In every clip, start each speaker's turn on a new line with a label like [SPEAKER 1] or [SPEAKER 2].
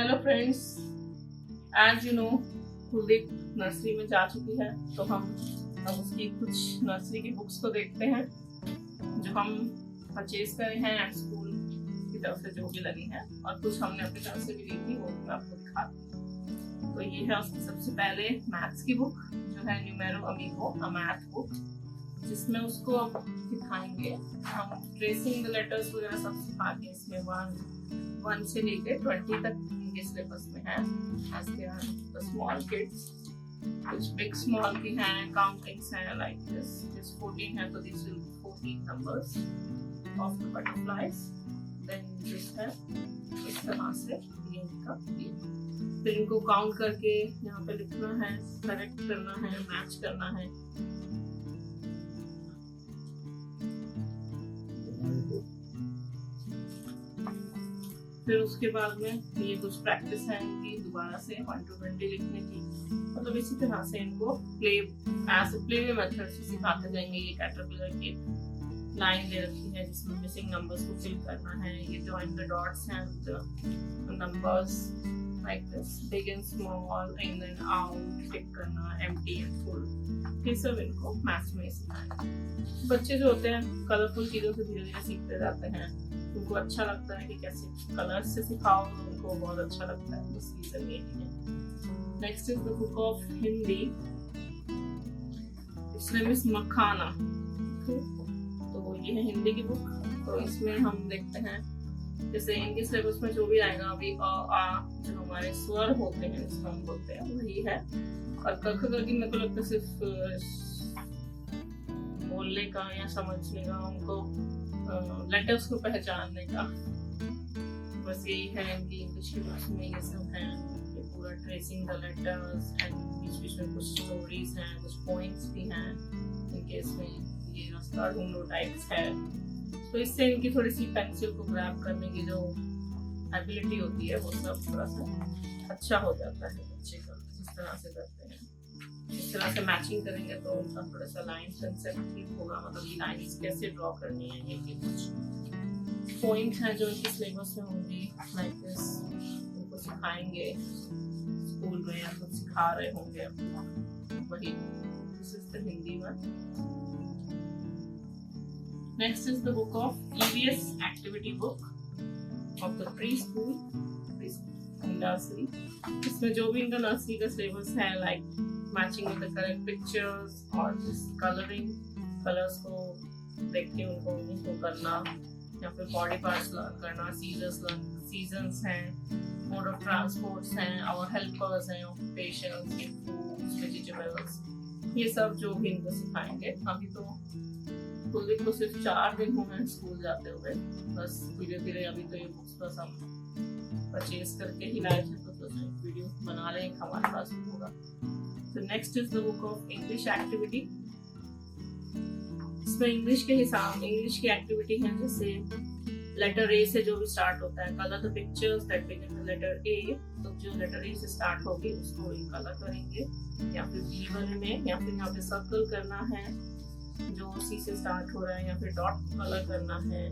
[SPEAKER 1] Hello friends, as you know Kuldeep nursery में जा चुकी है, तो हम अब उसकी कुछ नर्सरी की बुक्स को देखते हैं जो हम परचेज करे हैं एट स्कूल की तरफ से, जो भी लगी हैं, और कुछ हमने अपनी तरफ से भी ली थी, वो मैं आपको दिखाती हूँ। तो ये है उसकी सबसे पहले मैथ्स की बुक जो है न्यूमेरो अमीगो, अ मैथ बुक, जिसमें उसको अब दिखाएंगे हम ट्रेसिंग द लेटर्स वगैरह सब सिखा के। इसमें 1 से लेके 20 तक इनके सिलेबस में है। as they are the small kids, कुछ बिग स्मॉल की हैं, काउंटिंग्स हैं, लाइक दिस 14 है तो this will be 14 numbers of the butterflies. Then this है इस तरह से ये इनका फिर इनको काउंट करके यहाँ पे लिखना है, करेक्ट करना है, मैच करना है। फिर उसके बाद में ये कुछ प्रैक्टिस है इनकी दोबारा से 1 to 20 लिखने की। मतलब इसी तरह से इनको प्ले मेथड से सिखाते जाएंगे। ये कैटरपिलर की लाइन दे रखी है जिसमें मिसिंग नंबर्स को फिल करना है। ये जॉइन द डॉट्स हैं the numbers like this, big and small, in and out, tick करना, एम्प्टी एंड फुल। ये सब इनको मैथ्स में सिखाएंगे। बच्चे जो होते हैं कलरफुल चीजों से धीरे धीरे सीखते जाते हैं, उनको अच्छा लगता है कि कैसे कलर से सिखाओ, उनको बहुत अच्छा लगता है, बस रीजन यही है। Next is the book of Hindi, इसमें मिस मखाना। तो ये है हिंदी की बुक। तो इसमें हम देखते हैं जैसे इनके सिलेबस में जो भी आएगा, अभी अ आ जो हमारे स्वर होते हैं जिसको हम बोलते हैं वही है, और क ख की मेरे को लगता है सिर्फ बोलने का या समझने का, उनको लेटर्स को पहचानने का, बस यही है इनकी इंग्लिश की बुक्स में। ये सब है, ये पूरा ट्रेसिंग द लेटर्स एंड बीच बीच में कुछ स्टोरीज हैं, कुछ पॉइंट्स भी हैं इनके इसमें। ये रास्ता ढूंढो टाइप्स है, तो इससे इनकी थोड़ी सी पेंसिल को ग्रैब करने की जो एबिलिटी होती है वो सब थोड़ा सा अच्छा हो जाता है बच्चे का, जिस तरह से करते हैं। इस तरह से मैचिंग करेंगे तो उनका थोड़ा सा लाइन कंसेप्ट ठीक होगा, मतलब ये लाइंस कैसे ड्रॉ करनी है, ये कुछ पॉइंट है जो इनके सिलेबस में होंगी लाइक दिस, उनको सिखाएंगे स्कूल में या कुछ सिखा रहे होंगे वही। This is the Hindi one. Next is the book of EVS activity book of the pre school nursery. इसमें जो भी इनका नर्सरी का सिलेबस है, like matching with the correct pictures और कलरिंग, कलर्स को देख के उनको करना, या फिर बॉडी पार्ट्स लर्न करना, सीजन्स हैं, मोड ऑफ ट्रांसपोर्ट्स हैं, और हेल्पर्स हैं, ऑक्यूपेशंस, फूड्स, वेजिटेबल्स, ये सब जो भी इनको सिखाएंगे। अभी तो कुलदीप को सिर्फ 4 दिन हुए हैं स्कूल जाते हुए, बस धीरे धीरे अभी तो ये बुक्स बस हम परचेज करके ही लाए थे, तो वीडियो बना लेंगे, हमारे पास भी होगा। तो next is the book of English activity. इसमें इंग्लिश के हिसाब इंग्लिश की एक्टिविटी है, जैसे लेटर ए से जो भी स्टार्ट होता है, colour the pictures that begin with letter A. तो जो लेटर ए से स्टार्ट होगी उसको कलर करेंगे, या फिर बी वाले में, या फिर यहाँ पे सर्कल करना है जो सी से स्टार्ट हो रहा है, या फिर डॉट कलर करना है,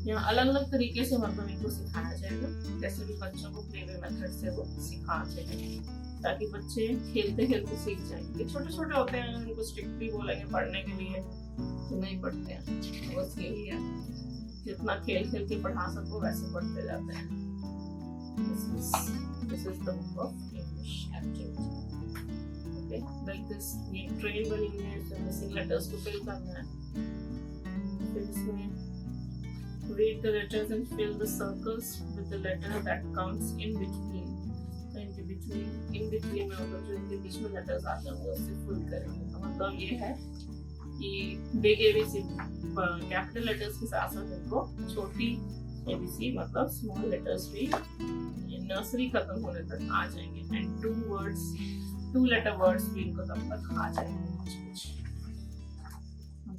[SPEAKER 1] या अलग अलग तरीके से मतलब इनको सिखाया जाएगा। जैसे भी बच्चों को प्ले मेथड से वो सिखा जाएंगे, ताकि बच्चे खेलते खेलते सीख जाएंगे। छोटे छोटे होते हैं, उनको स्ट्रिक्टली बोलेंगे पढ़ने के लिए तो नहीं पढ़ते हैं, बस यही है, जितना खेल खेल के पढ़ा सको वैसे पढ़ते जाते हैं। This is the book of English activity. Okay, like this, ये ट्रेन बनी हुई है, इसमें मिसिंग लेटर्स को फिल करना है। फिर इसमें read the letters and fill the circles with the letter that comes in between. तो in between में मतलब जो इनके बीच में लेटर्स आते होंगे उससे फुल करेंगे। तो मतलब ये है कि बिग ABC कैपिटल लेटर्स के साथ साथ इनको छोटी ABC मतलब स्मॉल लेटर्स भी नर्सरी खत्म होने तक आ जाएंगे, एंड 2 लेटर वर्ड्स भी इनको तब तक आ जाएंगे कुछ।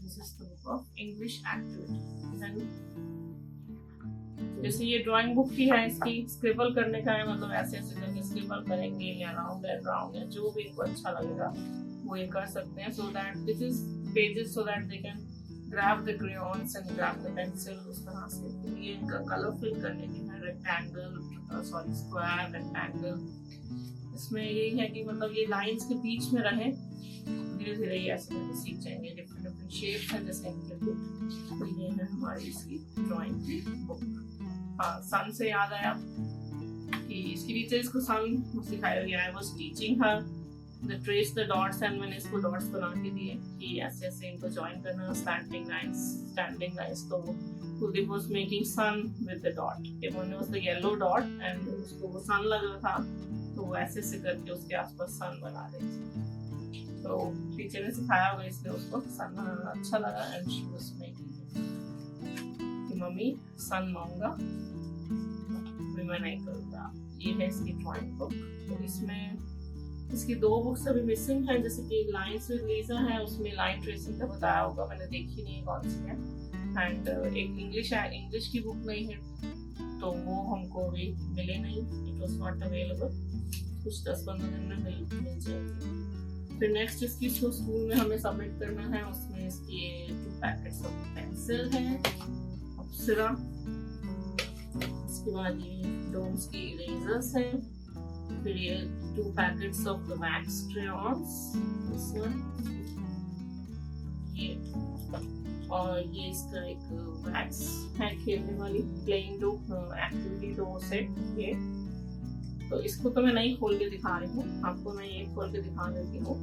[SPEAKER 1] This is the book of English activity. जैसे ये ड्राइंग बुक की है, इसकी स्क्रिबल करने का है, मतलब ऐसे ऐसे करके स्क्रिबल करेंगे, या राउंड एंड राउंड, या जो भी इनको अच्छा लगेगा वो ये कर सकते हैं। So that this is pages, so that they can grab the crayons and grab the pencil, उस तरह से। ये इनका कलर फिल करने के हैं, रेक्टेंगल, सॉरी स्क्वायर, रेक्टेंगल। इसमें यही है कि मतलब ये लाइंस के बीच में रहे, धीरे धीरे ये ऐसे करके सीख जाएंगे। डिफरेंट डिफरेंट शेप है जैसे इनके बुक। तो ये है हमारी इसकी ड्राइंग की बुक। हाँ, सन से याद आया कि इसकी टीचर्स को सन सिखाया गया है। Was teaching her the trace the dots, and मैंने इसको डॉट्स बना के दिए कि ऐसे ऐसे इनको जॉइन करना, स्टैंडिंग लाइंस। तो Kuldeep was making sun with the dot. Even was the yellow dot and उसको वो सन लग रहा था, तो वो ऐसे ऐसे करके उसके आसपास सन बना रही थी। तो टीचर ने सिखाया होगा इसलिए उसको सन बनाना अच्छा लगा, and she was making it. मम्मी सन मांगा, मैं नहीं करूँगा। ये है इसकी ड्राइंग बुक। तो इसमें इसकी 2 बुक्स अभी मिसिंग है, जैसे कि लाइन्स विद लीजा है, उसमें लाइन ट्रेसिंग का बताया होगा, मैंने देखी नहीं है कौन सी है। एंड एक इंग्लिश है, इंग्लिश की बुक नहीं है, तो वो हमको अभी मिले नहीं, इट वॉज नॉट अवेलेबल। कुछ 10-15 दिन में मिल जाएगी। फिर नेक्स्ट इसकी जो स्कूल में हमें सबमिट करना है, उसमें इसकी 2 पैकेट्स ऑफ पेंसिल है, अप्सरा। इसके बाद ये डोम्स की इरेजर्स हैं। फिर ये 2 packets of the wax crayons, ये, और ये इसका एक वैक्स है खेलने वाली playing dough, activity dough set ये। तो इसको तो मैं नहीं खोल के दिखा रही हूँ, आपको मैं ये खोल के दिखा देती हूँ।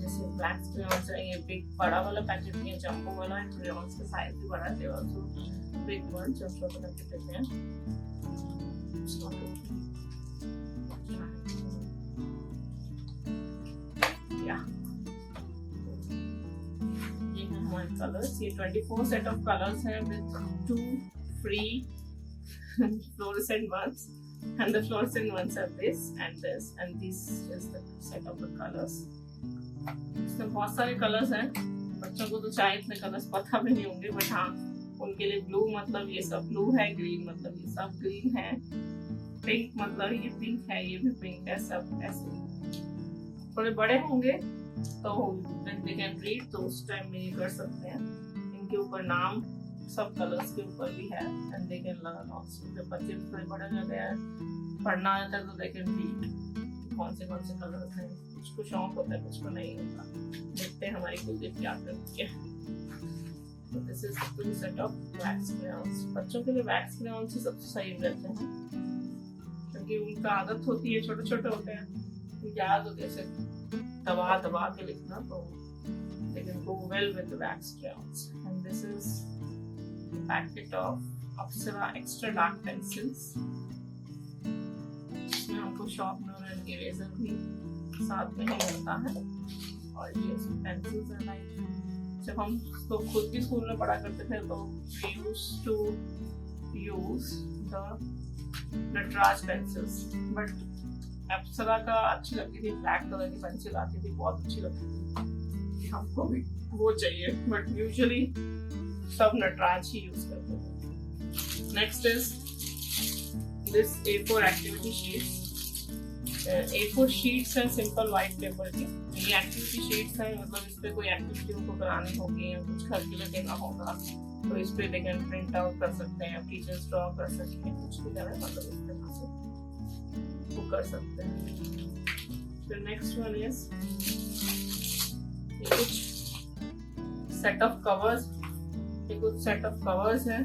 [SPEAKER 1] जैसे वैक्स क्रेयॉन्स है, ये बिग बड़ा वाला पैकेट है, जंबो वाला है। क्रेयॉन्स का साइज भी बड़ा है, और बिग वन जो छोटे पैकेट देते हैं। ये है हमारे कलर्स। ये 24 सेट ऑफ कलर्स हैं with 2 free fluorescent ones, and the fluorescent ones are this and this, and this is the set of the colors. इसमें बहुत सारे कलर्स हैं, बच्चों को तो शायद इतने कलर्स पता भी नहीं होंगे, बट हाँ उनके लिए ब्लू मतलब ये सब ब्लू है, ग्रीन मतलब ये सब ग्रीन है, पिंक मतलब ये पिंक है, ये भी पिंक है, सब ऐसे। थोड़े बड़े होंगे तो दे कैन रीड, तो उस टाइम में ये कर सकते हैं। इनके ऊपर नाम सब कलर्स के ऊपर भी है, and they can learn also. जब बच्चे थोड़े बड़े हो गए हैं, पढ़ना आता है, तो दे कैन रीड कौन से कलर्स हैं। कुछ को शौक होता है, कुछ को नहीं होता। देखते हैं हमारी कुलदीप क्या करती है। तो this is the set of wax crayons. बच्चों के लिए वैक्स क्रेयॉन्स ही सबसे सही रहते हैं, क्योंकि उनका आदत होती है, छोटे छोटे होते हैं, याद होते हैं, दबा दबा के लिखना, तो they can go well with the wax crayons. And this is the packet of Apsara extra dark pencils. इसमें हमको sharpener and eraser भी साथ में ही मिलता है, और ये पेंसिल्स हैं। लाइक जब हम तो खुद भी स्कूल में पढ़ा करते थे, तो we used to use the Natraj pencils, but Apsara का अच्छी लगती थी, ब्लैक कलर की पेंसिल आती थी, बहुत अच्छी लगती थी। हमको भी वो चाहिए, बट यूजुअली सब नटराज ही यूज करते थे। Next is this A4 activity sheets. A4 sheets हैं सिंपल व्हाइट पेपर की। ये एक्टिविटी शीट्स हैं, मतलब इस पे कोई एक्टिविटी उनको करानी होगी या कुछ घर के लिए देना होगा, तो इस पे they can print out कर सकते हैं, टीचर्स ड्रॉ कर सकते हैं, कुछ भी करें, मतलब इस तरह से वो कर सकते हैं। फिर नेक्स्ट वन इज ये कुछ सेट ऑफ कवर्स। ये कुछ सेट ऑफ कवर्स हैं,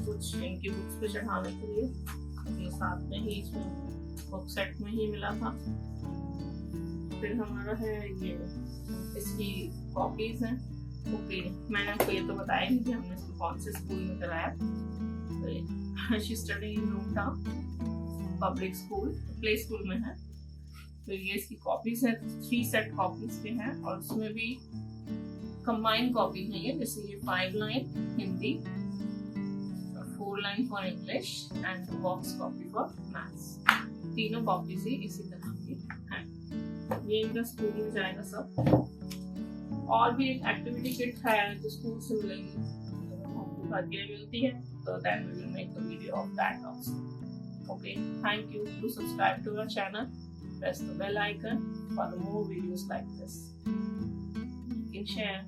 [SPEAKER 1] कुछ इनकी बुक्स पे चढ़ाने के लिए। ये साथ में ही इसमें बुक सेट में ही मिला था। फिर हमारा है ये इसकी कॉपीज हैं। ओके, मैंने आपको ये तो बताया नहीं कि हमने इसको कौन से स्कूल में कराया। तो she study in Roomtown public school, play school में है। तो ये इसकी कॉपीज है, 3 सेट कॉपीज के हैं, और उसमें भी कंबाइंड कॉपी है ये। जैसे ये 5 line Hindi, 4 line for English and box copy for maths. तीनों कॉपीज ही इसी तरह की हैं। ये इनका स्कूल में जाएगा सब। और भी एक एक्टिविटी किट है जो स्कूल से मिलेगी, हमको घर के लिए मिलती है, तो then we will make the video of that also. Okay, thank you. Do subscribe to our channel. Press the bell icon for the more videos like this. You can share.